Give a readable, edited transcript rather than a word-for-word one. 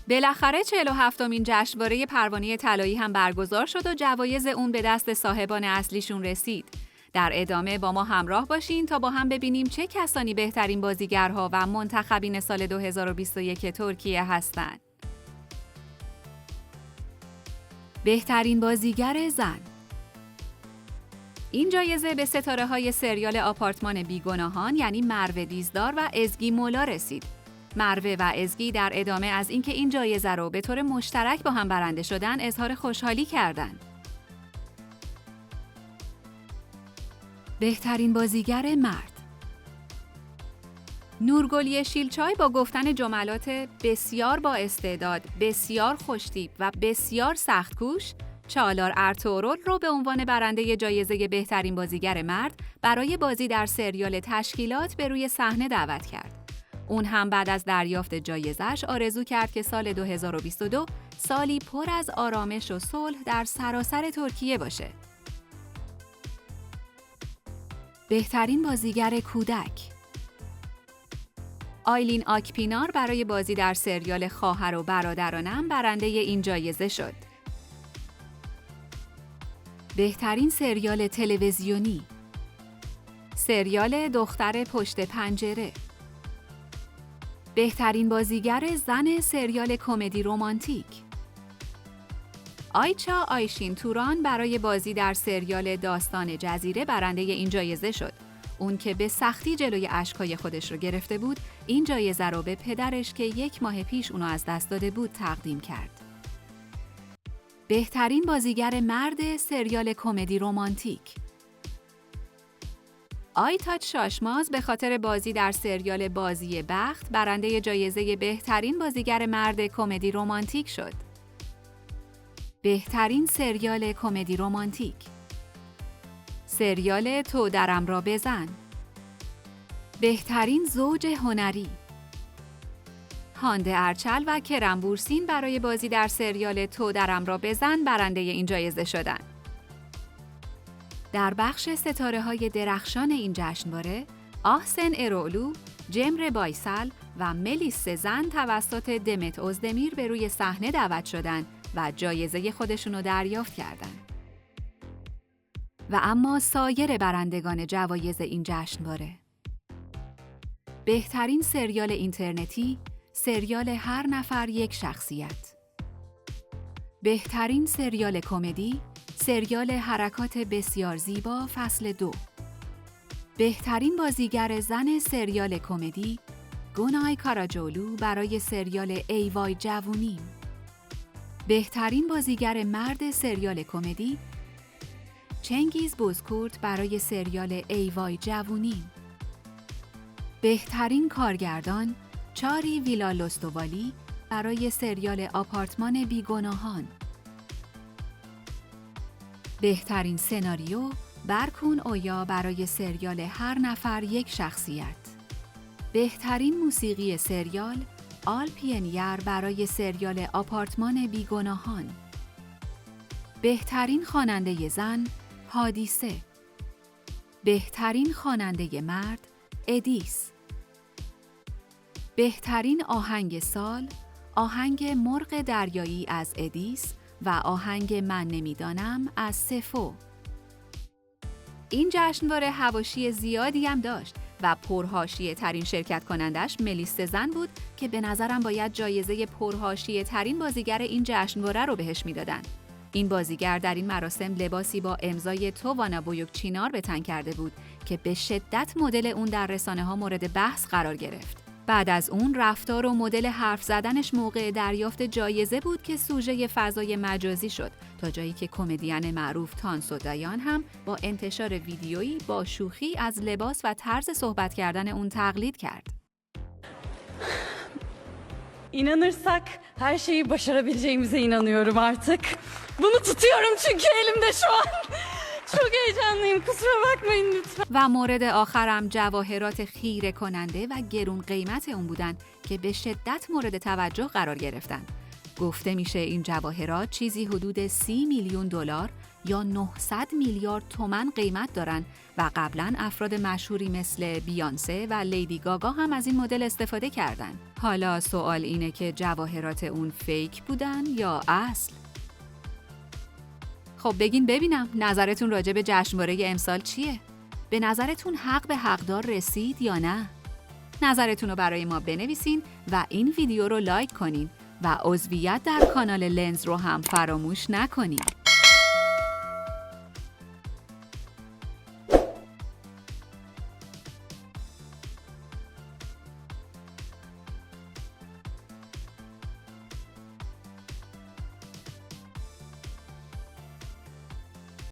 بالاخره 47مین جشنواره پروانه طلایی هم برگزار شد و جوایز اون به دست صاحبان اصلیشون رسید. در ادامه با ما همراه باشین تا با هم ببینیم چه کسانی بهترین بازیگرها و منتخبین سال 2021 ترکیه هستند. بهترین بازیگر زن. این جایزه به ستاره‌های سریال آپارتمان بیگناهان یعنی مروه دیزدار و ازگی مولا رسید. مروه و ازگی در ادامه از اینکه این جایزه رو به طور مشترک با هم برنده شدن اظهار خوشحالی کردند. بهترین بازیگر مرد. نورگل یشیلچای با گفتن جملات بسیار با استعداد، بسیار خوش‌تیپ و بسیار سخت‌کوش، چالار ارطغرل رو به عنوان برنده جایزه بهترین بازیگر مرد برای بازی در سریال تشکیلات به روی صحنه دعوت کرد. اون هم بعد از دریافت جایزش آرزو کرد که سال 2022 سالی پر از آرامش و صلح در سراسر ترکیه باشه. بهترین بازیگر کودک. آیلین آکپینار برای بازی در سریال خواهر و برادرانم برنده این جایزه شد. بهترین سریال تلویزیونی. سریال دختر پشت پنجره. بهترین بازیگر زن سریال کمدی رمانتیک. آیچا آیشین توران برای بازی در سریال داستان جزیره برنده این جایزه شد. اون که به سختی جلوی اشک‌های خودش رو گرفته بود، این جایزه رو به پدرش که 1 ماه پیش اونو از دست داده بود تقدیم کرد. بهترین بازیگر مرد سریال کمدی رمانتیک. آیتاج شاشماز به خاطر بازی در سریال بازی بخت برنده جایزه بهترین بازیگر مرد کمدی رمانتیک شد. بهترین سریال کمدی رمانتیک. سریال تو درم را بزن. بهترین زوج هنری. هانده ارچل و کرم بورسین برای بازی در سریال تو درم را بزن برنده این جایزه شدند. در بخش ستاره‌های درخشان این جشنواره، آحسن ارولو، جمره بایسل و ملیس سزن توسط دمت اوزدمیر به روی صحنه دعوت شدند و جایزه خودشونو دریافت کردند. و اما سایر برندگان جوایز این جشنواره. بهترین سریال اینترنتی، سریال هر نفر یک شخصیت. بهترین سریال کمدی، سریال حرکات بسیار زیبا فصل 2. بهترین بازیگر زن سریال کمدی، گونای کاراجولو برای سریال ای وای جوونیم. بهترین بازیگر مرد سریال کمدی، چنگیز بوزکورت برای سریال ای وای جوونیم. بهترین کارگردان، چاری ویلالوستوالی برای سریال آپارتمان بیگناهان. بهترین سناریو، برکون اویا برای سریال هر نفر یک شخصیت. بهترین موسیقی سریال، آلپینیر برای سریال آپارتمان بیگناهان. بهترین خواننده زن، حادیثه. بهترین خواننده مرد، ادیس. بهترین آهنگ سال، آهنگ مرغ دریایی از ادیس و آهنگ من نمیدانم از سفو. این جشنواره حواشی زیادی هم داشت و پرحاشیه ترین شرکت کنندش ملیس سزن بود که به نظرم باید جایزه پرحاشیه ترین بازیگر این جشنواره رو بهش میدادن. این بازیگر در این مراسم لباسی با امضای توانا بویوک چینار به تن کرده بود که به شدت مدل اون در رسانه‌ها مورد بحث قرار گرفت. بعد از اون رفتار و مدل حرف زدنش موقع دریافت جایزه بود که سوژه فضای مجازی شد، تا جایی که کمدین معروف تانسو دایان هم با انتشار ویدیویی با شوخی از لباس و طرز صحبت kerdden اون تقلید کرد. İnanırsak her şeyi başarabileceğimize inanıyorum artık. Bunu tutuyorum çünkü elimde şu an. Çok heyecanlıyım. Kusura bakmayın lütfen. و مورد آخرم جواهرات خیره کننده و گرون قیمت اون بودن که به شدت مورد توجه قرار گرفتن. گفته میشه این جواهرات چیزی حدود 30 میلیون دلار یا 900 میلیارد تومان قیمت دارن و قبلا افراد مشهوری مثل بیانسه و لیدی گاگا هم از این مدل استفاده کردن. حالا سوال اینه که جواهرات اون فیک بودن یا اصل؟ خب بگین ببینم نظرتون راجع به جشنواره امسال چیه؟ به نظرتون حق به حقدار رسید یا نه؟ نظرتون رو برای ما بنویسین و این ویدیو رو لایک کنین و عضویت در کانال لنز رو هم فراموش نکنین.